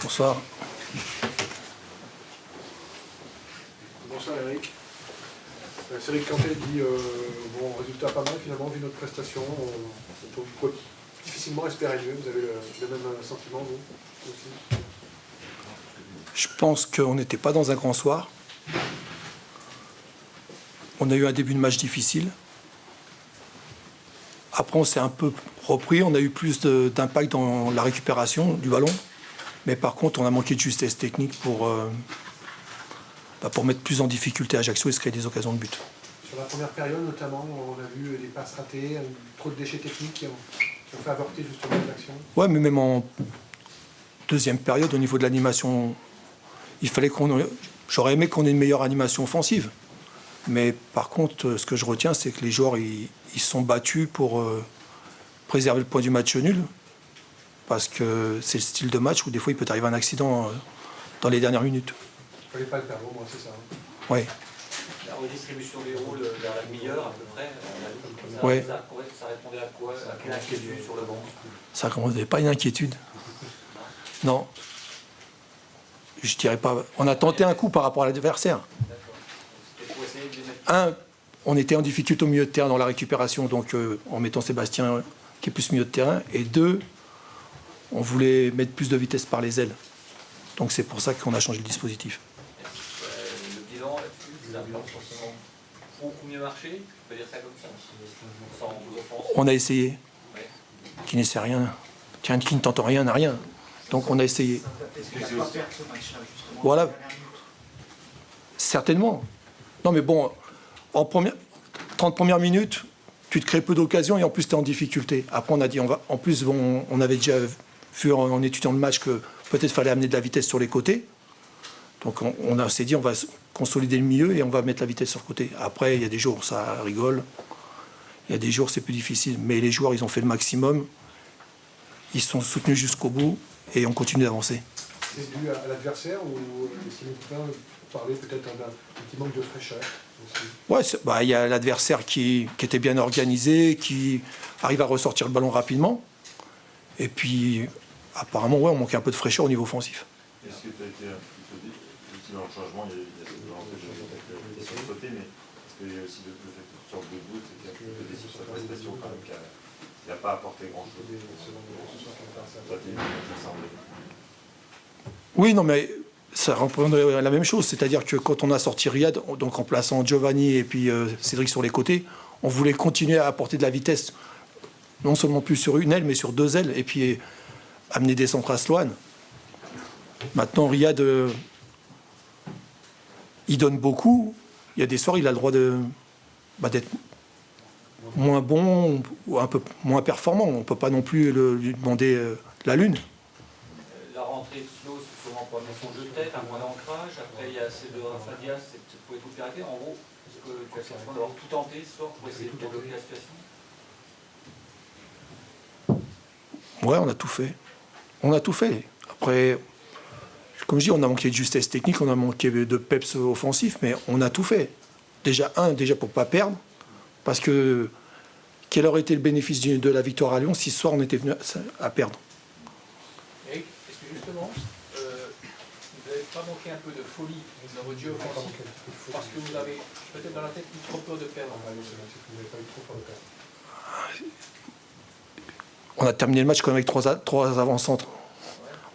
Bonsoir. Bonsoir Eric. Cédric Cantet dit bon résultat pas mal finalement vu notre prestation. On peut difficilement espérer mieux. Vous avez le même sentiment vous aussi? Je pense qu'on n'était pas dans un grand soir. On a eu un début de match difficile. Après, on s'est un peu repris. On a eu plus d'impact dans la récupération du ballon. Mais par contre, on a manqué de justesse technique pour mettre plus en difficulté Ajaccio et se créer des occasions de but. Sur la première période notamment, on a vu des passes ratées, trop de déchets techniques qui ont fait avorter justement les actions. Ouais, mais même en deuxième période, au niveau de l'animation, j'aurais aimé qu'on ait une meilleure animation offensive. Mais par contre, ce que je retiens, c'est que les joueurs ils se sont battus pour préserver le point du match nul. Parce que c'est le style de match où des fois il peut arriver un accident dans les dernières minutes. Il ne fallait pas le perdre, moi, c'est ça. Oui. La redistribution des rôles vers la demi-heure à peu près, Ouais. ça répondait à quoi? À quelle inquiétude sur le banc? Ça ne répondait pas à une inquiétude. Non. Je dirais pas. On a tenté un coup par rapport à l'adversaire. On était en difficulté au milieu de terrain dans la récupération, donc en mettant Sébastien qui est plus milieu de terrain. Et deux, on voulait mettre plus de vitesse par les ailes. Donc c'est pour ça qu'on a changé le dispositif. Le bilan là-dessus, ça n'a pas forcément beaucoup mieux marché, on peut dire ça comme ça, sans vos offenses. On a essayé. Ouais. Qui n'essaie rien. Qui ne tente rien n'a rien. Donc on a essayé. Est-ce que c'est pas perdre ce match-là, justement? Voilà. Certainement. Non mais bon, en 30 premières minutes, tu te crées peu d'occasions et en plus tu es en difficulté. Après on a dit, en plus on avait déjà vu en étudiant le match que peut-être fallait amener de la vitesse sur les côtés. Donc on s'est dit on va consolider le milieu et on va mettre la vitesse sur le côté. Après il y a des jours ça rigole, il y a des jours c'est plus difficile. Mais les joueurs ils ont fait le maximum, ils sont soutenus jusqu'au bout et on continue d'avancer. C'est dû à l'adversaire ou si vous pouvez parler peut-être d'un petit manque de fraîcheur aussi? Ouais, y a l'adversaire qui était bien organisé, qui arrive à ressortir le ballon rapidement. Et puis, apparemment, ouais, on manquait un peu de fraîcheur au niveau offensif. Est-ce que tu as été un petit peu dit, aussi dans le changement, il y a cette volonté de sur le côté, mais est-ce qu'il y a aussi le fait que tu sortes de bout, et qu'il y a un peu déçu sur sa prestation quand même, qui n'a pas apporté grand-chose? Ça semblait. Oui, non, mais ça reprendrait la même chose. C'est-à-dire que quand on a sorti Riyad, donc en plaçant Giovanni et puis Cédric sur les côtés, on voulait continuer à apporter de la vitesse, non seulement plus sur une aile, mais sur deux ailes, et puis amener des centres à Sloan. Maintenant, Riyad, il donne beaucoup. Il y a des soirs, il a le droit d'être moins bon ou un peu moins performant. On ne peut pas non plus lui demander la lune. La rentrée de Flo, c'est sûrement pas son jeu de tête, un point d'ancrage. Après, il y a celle de Rafa Diaz, c'est peut-être pour tout arrêter. En gros, est-ce que tu as le sentiment d'avoir tout tenté ce soir pour essayer de débloquer la situation? Ouais, on a tout fait. On a tout fait. Après, comme je dis, on a manqué de justesse technique, on a manqué de peps offensif, mais on a tout fait. Déjà pour ne pas perdre, parce que quel aurait été le bénéfice de la victoire à Lyon si ce soir on était venu à perdre? Eric, est-ce que justement, vous n'avez pas manqué un peu de folie dans votre jeu offensif parce que vous avez peut-être dans la tête eu trop peur de perdre? On a terminé le match quand même avec trois avant-centres.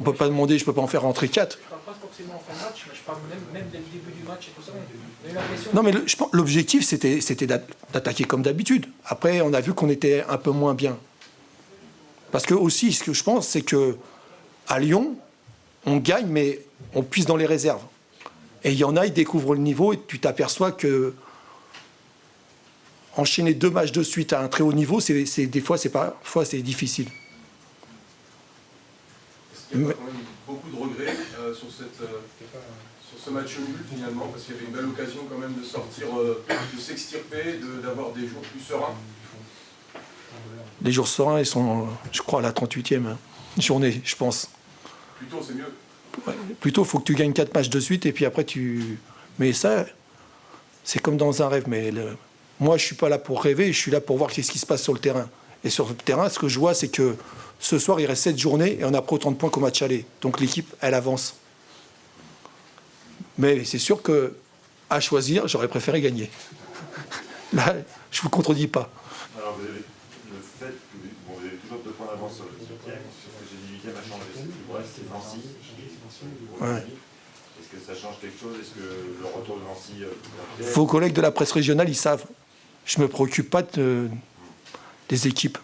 On ne peut pas demander, je ne peux pas en faire rentrer 4. Je ne parle pas forcément en fin de match, mais je parle même dès le début du match et tout ça. On a eu l'impression. Non, mais l'objectif, c'était d'attaquer comme d'habitude. Après, on a vu qu'on était un peu moins bien. Parce que aussi, ce que je pense, c'est que à Lyon, on gagne, mais on puise dans les réserves. Et il y en a, ils découvrent le niveau et tu t'aperçois que enchaîner 2 matchs de suite à un très haut niveau, parfois c'est difficile. Est-ce qu'il y a quand même beaucoup de regrets sur ce match nul finalement, parce qu'il y avait une belle occasion quand même de sortir, de s'extirper, d'avoir des jours plus sereins? Les jours sereins, ils sont, je crois, à la 38e journée, je pense. Plutôt, c'est mieux. Ouais, plutôt, il faut que tu gagnes 4 matchs de suite et puis après tu... Mais ça, c'est comme dans un rêve. Mais moi, je ne suis pas là pour rêver, je suis là pour voir ce qui se passe sur le terrain. Et sur le terrain, ce que je vois, c'est que ce soir, il reste 7 journées et on n'a pas autant de points qu'au match aller. Donc l'équipe, elle avance. Mais c'est sûr qu'à choisir, j'aurais préféré gagner. Là, je ne vous contredis pas. Alors, vous avez le fait que vous avez toujours 2 points d'avance sur le 8e, sauf que ce 18e a changé. C'est plus Brest, c'est Nancy. Ouais. Est-ce que ça change quelque chose? Est-ce que le retour de Nancy... Vos collègues de la presse régionale, ils savent. Je ne me préoccupe pas des équipes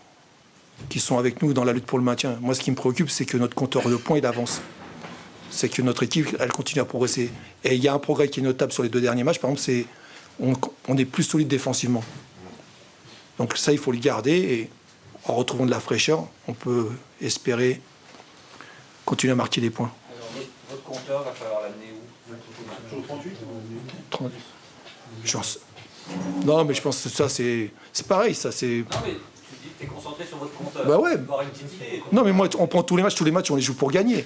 qui sont avec nous dans la lutte pour le maintien. Moi, ce qui me préoccupe, c'est que notre compteur de points, il avance. C'est que notre équipe, elle continue à progresser. Et il y a un progrès qui est notable sur les 2 derniers matchs. Par exemple, c'est on est plus solide défensivement. Donc ça, il faut le garder. Et en retrouvant de la fraîcheur, on peut espérer continuer à marquer des points. Alors, votre compteur, va falloir l'amener où? Toujours 38 30. Non, mais je pense que ça, c'est pareil. Ça, c'est... Non, mais tu dis que tu es concentré sur votre compteur. Bah ouais. Tu peux avoir une petite idée. Non, mais moi, on prend tous les matchs, on les joue pour gagner.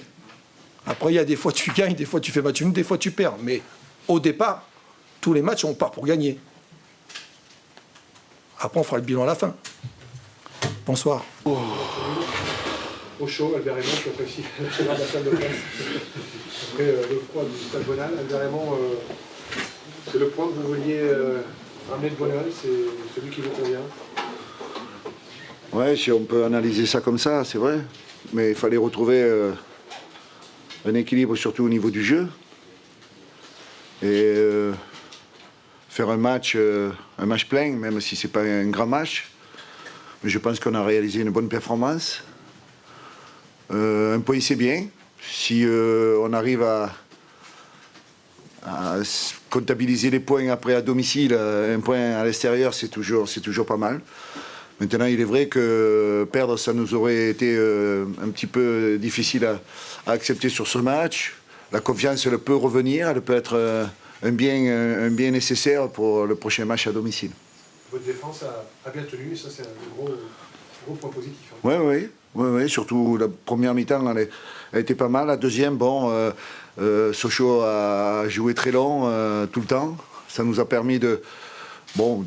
Après, il y a des fois tu gagnes, des fois tu fais match nul, des fois tu perds. Mais au départ, tous les matchs, on part pour gagner. Après, on fera le bilan à la fin. Bonsoir. Au chaud, Albert Raymond qui apprécie la salle de presse. Après le froid du stade Bonal, Albert Raymond, c'est le point que vous vouliez ramener de Bonal, c'est celui qui vous convient. Ouais, si on peut analyser ça comme ça, c'est vrai. Mais il fallait retrouver un équilibre surtout au niveau du jeu. Et faire un match plein, même si ce n'est pas un grand match. Mais je pense qu'on a réalisé une bonne performance. Un point, c'est bien. Si on arrive à comptabiliser les points après à domicile, un point à l'extérieur, c'est toujours pas mal. Maintenant, il est vrai que perdre, ça nous aurait été un petit peu difficile à accepter sur ce match. La confiance, elle peut revenir, elle peut être un bien nécessaire pour le prochain match à domicile. Votre défense a bien tenu, et ça c'est un gros point positif. Oui, surtout la première mi-temps, elle était pas mal. La deuxième, bon, Sochaux a joué très long tout le temps. Ça nous a permis de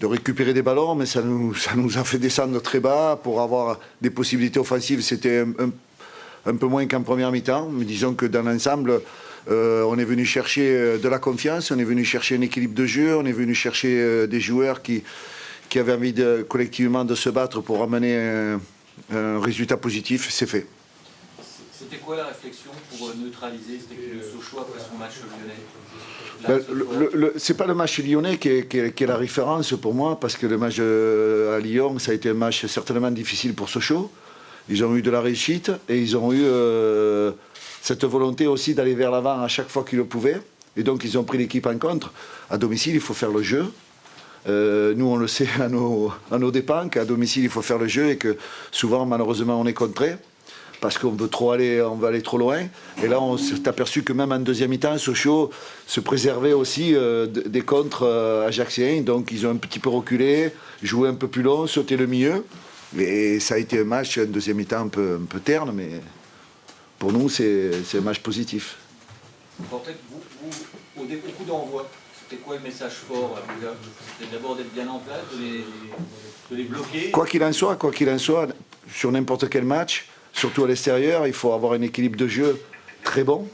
récupérer des ballons, mais ça nous a fait descendre très bas pour avoir des possibilités offensives. C'était un peu moins qu'en première mi-temps, mais disons que dans l'ensemble, on est venu chercher de la confiance, on est venu chercher un équilibre de jeu, on est venu chercher des joueurs qui avaient envie collectivement de se battre pour amener un résultat positif. C'est fait. C'était quoi la réflexion pour neutraliser le Sochaux après son match lyonnais? C'est pas le match lyonnais qui est la référence pour moi, parce que le match à Lyon, ça a été un match certainement difficile pour Sochaux. Ils ont eu de la réussite et ils ont eu cette volonté aussi d'aller vers l'avant à chaque fois qu'ils le pouvaient. Et donc ils ont pris l'équipe en contre. À domicile, il faut faire le jeu. Nous, on le sait à nos dépens, qu'à domicile, il faut faire le jeu et que souvent, malheureusement, on est contré. Parce qu'on veut on veut aller trop loin. Et là, on s'est aperçu que même en deuxième mi-temps, Sochaux se préservait aussi des contres ajaxiens. Donc, ils ont un petit peu reculé, joué un peu plus long, sauté le milieu. Et ça a été un match, un deuxième mi-temps un peu terne, mais pour nous, c'est un match positif. En fait, vous, au coup d'envoi, c'était quoi le message fort à Bouga? C'était d'abord d'être bien en place, de les bloquer. Quoi qu'il en soit, sur n'importe quel match, surtout à l'extérieur, il faut avoir un équilibre de jeu très bon.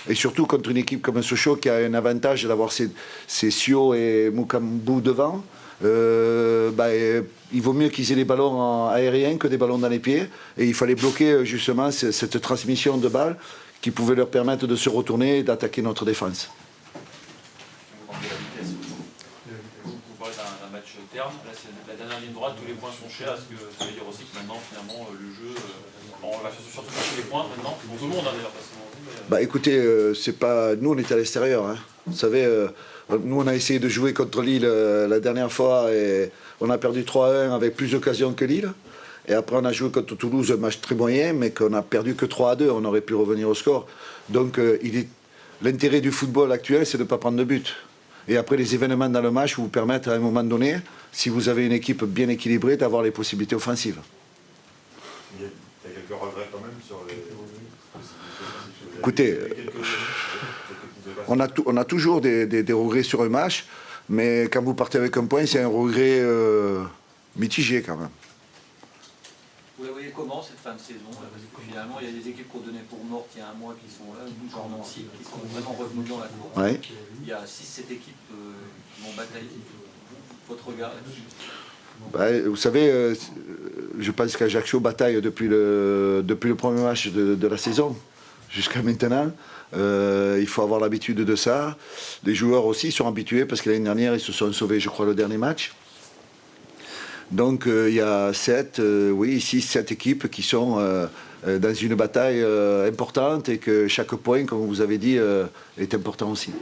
Et surtout contre une équipe comme Sochaux qui a un avantage d'avoir ses Sio et Moukambou devant. Il vaut mieux qu'ils aient des ballons aériens que des ballons dans les pieds. Et il fallait bloquer justement cette transmission de balles qui pouvait leur permettre de se retourner et d'attaquer notre défense. Vous parlez d'un match terme, là c'est la dernière ligne droite, tous les points sont chers. Est-ce que ça veut dire aussi que maintenant, finalement, le jeu, on va surtout chercher les points maintenant, pour tout le monde d'ailleurs, pas seulement vous. Écoutez, c'est pas... nous on était à l'extérieur. Hein. Vous savez, nous on a essayé de jouer contre Lille la dernière fois et on a perdu 3-1 avec plus d'occasions que Lille. Et après on a joué contre Toulouse, un match très moyen, mais qu'on a perdu que 3-2, on aurait pu revenir au score. Donc l'intérêt du football actuel, c'est de ne pas prendre de but. Et après, les événements dans le match vous permettent à un moment donné, si vous avez une équipe bien équilibrée, d'avoir les possibilités offensives. Il y a quelques regrets quand même sur les... Écoutez, on a toujours des regrets sur un match, mais quand vous partez avec un point, c'est un regret mitigé quand même. Vous la voyez comment cette fin de saison là? Parce que finalement, il y a des équipes qu'on donnait pour mortes il y a un mois qui sont là, nous, genre Nancy, qui sont vraiment revenus dans la course. Ouais. Il y a 6-7 équipes qui vont batailler. Votre regard là-dessus? Vous savez, je pense qu'Ajaccio bataille depuis le premier match de la saison jusqu'à maintenant. Il faut avoir l'habitude de ça. Les joueurs aussi sont habitués parce que l'année dernière, ils se sont sauvés, je crois, le dernier match. Donc il y a 6-7 équipes qui sont dans une bataille importante et que chaque point, comme vous avez dit, est important aussi.